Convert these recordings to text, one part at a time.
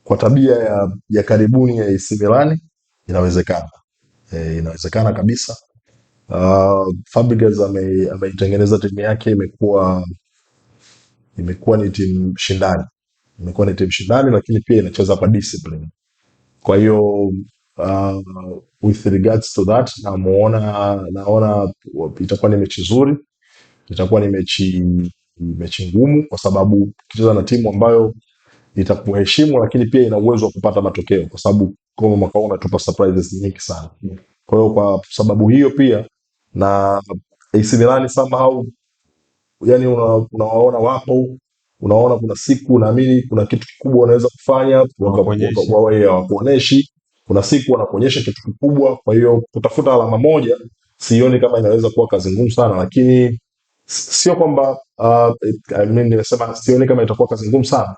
kwa tabia ya karibuni ya AC Milan inawezekana. Inawezekana kabisa. Fabregas ameitengeneza timu yake imekuwa ni timu shindani. Imekuwa ni timu shindani, lakini pia inacheza kwa discipline. Kwa hiyo with regards to that, naona itakuwa ni mechi nzuri, itakuwa ni mechi ngumu, kwa sababu ukicheza na timu ambayo itakuheshimu lakini pia ina uwezo wa kupata matokeo, kwa sababu kama mwaka huu unatupa surprises nyingi sana. Kwa hiyo kwa sababu hiyo pia, na AC Milan somehow, yani unawaona wapo, unaona kuna siku naamini kuna kitu kikubwa wanaweza kufanya, wakuoneshi, kuna siku wanakuonyesha kitu kikubwa. Kwa hiyo kutafuta alama moja sioni kama inaweza kuwa kazi ngumu sana, lakini sio kwamba nimesema sioni kama itakuwa kazi ngumu sana.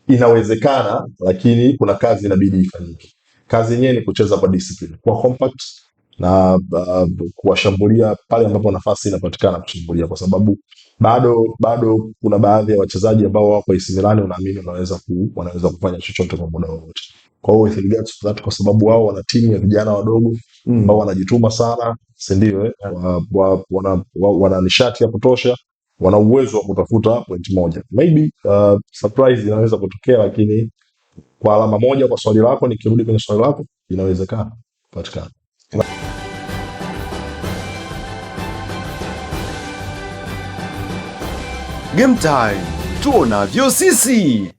Inawezekana, lakini kuna kazi inabidi ifanyike. Kazi yenyewe ni kucheza kwa discipline, kwa compact, na kuwashambulia pale ambapo nafasi inapatikana kushambulia, kwa sababu bado kuna baadhi ya wachezaji ambao wako AC Milan unaamini wanaweza kufanya chochote kwa muda wote. Kwa hiyo with regards to that, kwa sababu wao wana timu ya vijana wadogo ambao wanajituma sana, si ndio? Wana nishati ya kutosha, wana uwezo wa kutafuta point moja. Maybe surprise inaweza kutokea, lakini kwa alama moja, kwa swali lako, nikirudi kwenye swali lako, inawezekana kupatikana. Game time, tuonavyo sisi.